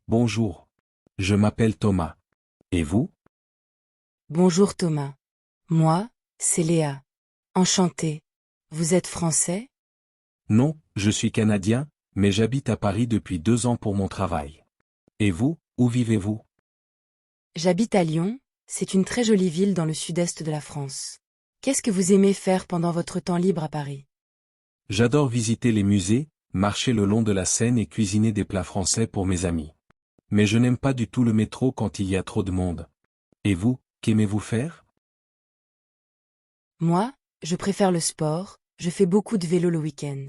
Bonjour. Je m'appelle Thomas. Et vous? Bonjour Thomas. Moi, c'est Léa. Enchantée. Vous êtes français? Non, je suis canadien, mais j'habite à Paris depuis 2 ans pour mon travail. Et vous, où vivez-vous? J'habite à Lyon, c'est une très jolie ville dans le sud-est de la France. Qu'est-ce que vous aimez faire pendant votre temps libre à Paris? J'adore visiter les musées, marcher le long de la Seine et cuisiner des plats français pour mes amis. Mais je n'aime pas du tout le métro quand il y a trop de monde. Et vous, qu'aimez-vous faire? Moi, je préfère le sport, je fais beaucoup de vélo le week-end.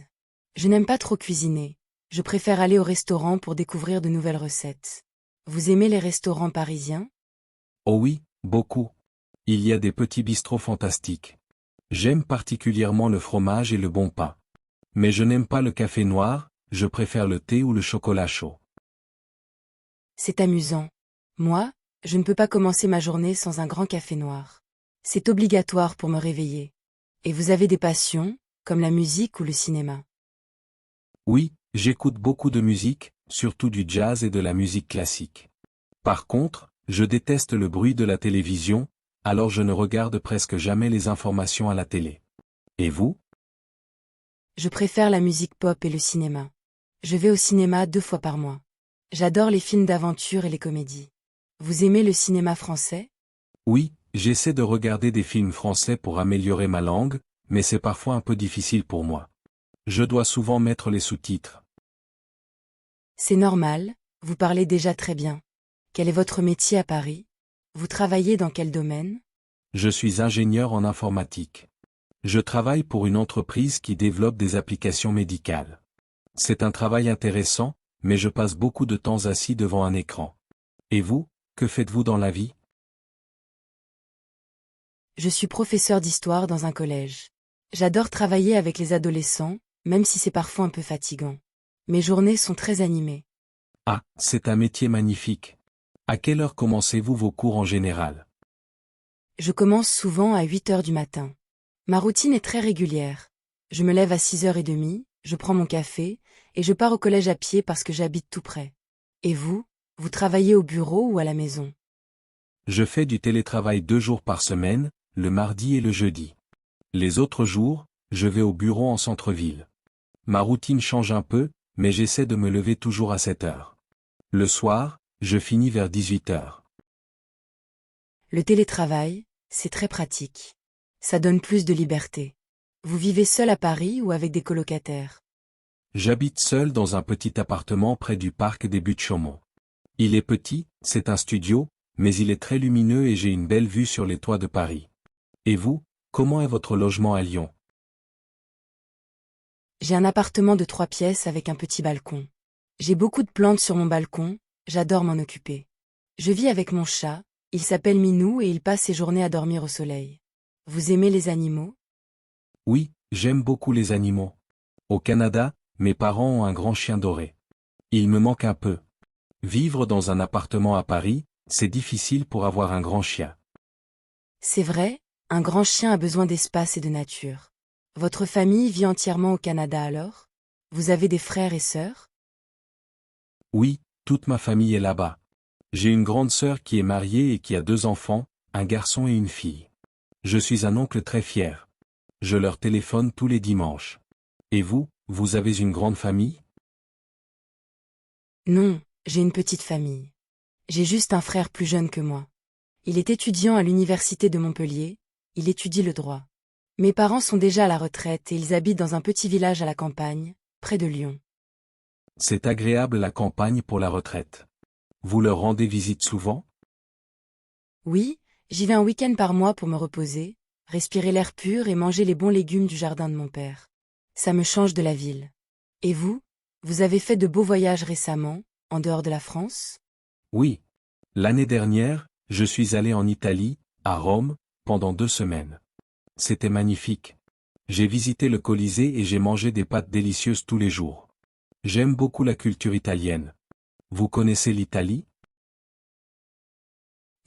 Je n'aime pas trop cuisiner, je préfère aller au restaurant pour découvrir de nouvelles recettes. Vous aimez les restaurants parisiens? Oh oui, beaucoup. Il y a des petits bistrots fantastiques. J'aime particulièrement le fromage et le bon pain. Mais je n'aime pas le café noir, je préfère le thé ou le chocolat chaud. C'est amusant. Moi, je ne peux pas commencer ma journée sans un grand café noir. C'est obligatoire pour me réveiller. Et vous avez des passions, comme la musique ou le cinéma? Oui, j'écoute beaucoup de musique, surtout du jazz et de la musique classique. Par contre, je déteste le bruit de la télévision, alors je ne regarde presque jamais les informations à la télé. Et vous? Je préfère la musique pop et le cinéma. Je vais au cinéma 2 fois par mois. J'adore les films d'aventure et les comédies. Vous aimez le cinéma français? Oui, j'essaie de regarder des films français pour améliorer ma langue, mais c'est parfois un peu difficile pour moi. Je dois souvent mettre les sous-titres. C'est normal, vous parlez déjà très bien. Quel est votre métier à Paris? Vous travaillez dans quel domaine? Je suis ingénieur en informatique. Je travaille pour une entreprise qui développe des applications médicales. C'est un travail intéressant, mais je passe beaucoup de temps assis devant un écran. Et vous, que faites-vous dans la vie? Je suis professeur d'histoire dans un collège. J'adore travailler avec les adolescents, même si c'est parfois un peu fatigant. Mes journées sont très animées. Ah, c'est un métier magnifique. À quelle heure commencez-vous vos cours en général? Je commence souvent à 8 heures du matin. Ma routine est très régulière. Je me lève à 6h30, je prends mon café, et je pars au collège à pied parce que j'habite tout près. Et vous, vous travaillez au bureau ou à la maison? Je fais du télétravail 2 jours par semaine, le mardi et le jeudi. Les autres jours, je vais au bureau en centre-ville. Ma routine change un peu, mais j'essaie de me lever toujours à 7 heures. Le soir, je finis vers 18 heures. Le télétravail, c'est très pratique. Ça donne plus de liberté. Vous vivez seul à Paris ou avec des colocataires? J'habite seul dans un petit appartement près du parc des Buttes-Chaumont. Il est petit, c'est un studio, mais il est très lumineux et j'ai une belle vue sur les toits de Paris. Et vous, comment est votre logement à Lyon? J'ai un appartement de 3 pièces avec un petit balcon. J'ai beaucoup de plantes sur mon balcon, j'adore m'en occuper. Je vis avec mon chat, il s'appelle Minou et il passe ses journées à dormir au soleil. Vous aimez les animaux? Oui, j'aime beaucoup les animaux. Au Canada, mes parents ont un grand chien doré. Il me manque un peu. Vivre dans un appartement à Paris, c'est difficile pour avoir un grand chien. C'est vrai, un grand chien a besoin d'espace et de nature. Votre famille vit entièrement au Canada alors? Vous avez des frères et sœurs? Oui, toute ma famille est là-bas. J'ai une grande sœur qui est mariée et qui a 2 enfants, un garçon et une fille. Je suis un oncle très fier. Je leur téléphone tous les dimanches. Et vous, vous avez une grande famille? Non, j'ai une petite famille. J'ai juste un frère plus jeune que moi. Il est étudiant à l'université de Montpellier, il étudie le droit. Mes parents sont déjà à la retraite et ils habitent dans un petit village à la campagne, près de Lyon. C'est agréable la campagne pour la retraite. Vous leur rendez visite souvent? Oui, j'y vais un week-end par mois pour me reposer, respirer l'air pur et manger les bons légumes du jardin de mon père. Ça me change de la ville. Et vous, vous avez fait de beaux voyages récemment, en dehors de la France? Oui. L'année dernière, je suis allé en Italie, à Rome, pendant 2 semaines. C'était magnifique. J'ai visité le Colisée et j'ai mangé des pâtes délicieuses tous les jours. J'aime beaucoup la culture italienne. Vous connaissez l'Italie?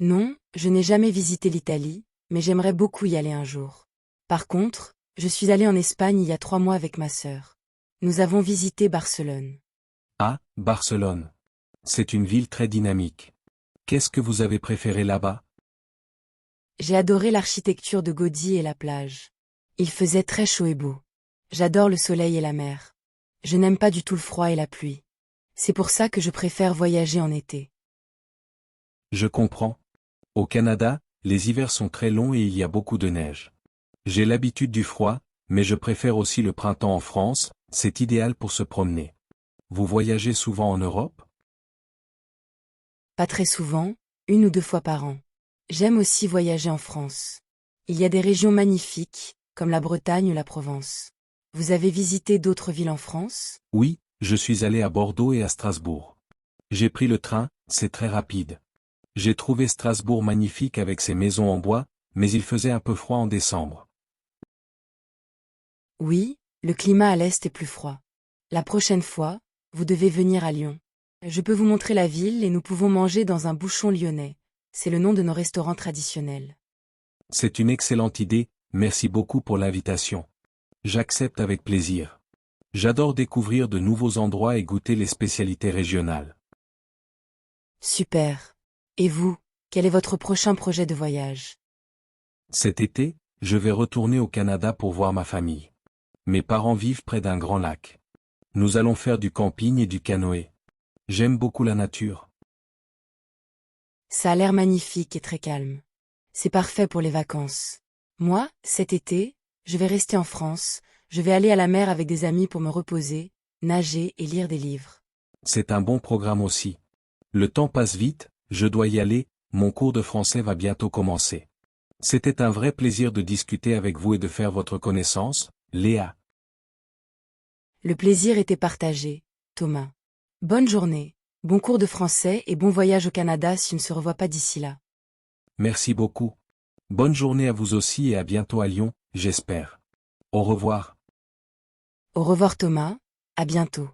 Non, je n'ai jamais visité l'Italie, mais j'aimerais beaucoup y aller un jour. Par contre, je suis allée en Espagne il y a 3 mois avec ma sœur. Nous avons visité Barcelone. Ah, Barcelone. C'est une ville très dynamique. Qu'est-ce que vous avez préféré là-bas? J'ai adoré l'architecture de Gaudí et la plage. Il faisait très chaud et beau. J'adore le soleil et la mer. Je n'aime pas du tout le froid et la pluie. C'est pour ça que je préfère voyager en été. Je comprends. Au Canada, les hivers sont très longs et il y a beaucoup de neige. J'ai l'habitude du froid, mais je préfère aussi le printemps en France, c'est idéal pour se promener. Vous voyagez souvent en Europe? Pas très souvent, 1 ou 2 fois par an. J'aime aussi voyager en France. Il y a des régions magnifiques, comme la Bretagne ou la Provence. Vous avez visité d'autres villes en France? Oui, je suis allé à Bordeaux et à Strasbourg. J'ai pris le train, c'est très rapide. J'ai trouvé Strasbourg magnifique avec ses maisons en bois, mais il faisait un peu froid en décembre. Oui, le climat à l'est est plus froid. La prochaine fois, vous devez venir à Lyon. Je peux vous montrer la ville et nous pouvons manger dans un bouchon lyonnais. C'est le nom de nos restaurants traditionnels. C'est une excellente idée, merci beaucoup pour l'invitation. J'accepte avec plaisir. J'adore découvrir de nouveaux endroits et goûter les spécialités régionales. Super. Et vous, quel est votre prochain projet de voyage? Cet été, je vais retourner au Canada pour voir ma famille. Mes parents vivent près d'un grand lac. Nous allons faire du camping et du canoë. J'aime beaucoup la nature. Ça a l'air magnifique et très calme. C'est parfait pour les vacances. Moi, cet été, je vais rester en France, je vais aller à la mer avec des amis pour me reposer, nager et lire des livres. C'est un bon programme aussi. Le temps passe vite, je dois y aller, mon cours de français va bientôt commencer. C'était un vrai plaisir de discuter avec vous et de faire votre connaissance, Léa. Le plaisir était partagé, Thomas. Bonne journée, bon cours de français et bon voyage au Canada si on ne se revoit pas d'ici là. Merci beaucoup. Bonne journée à vous aussi et à bientôt à Lyon, j'espère. Au revoir. Au revoir Thomas, à bientôt.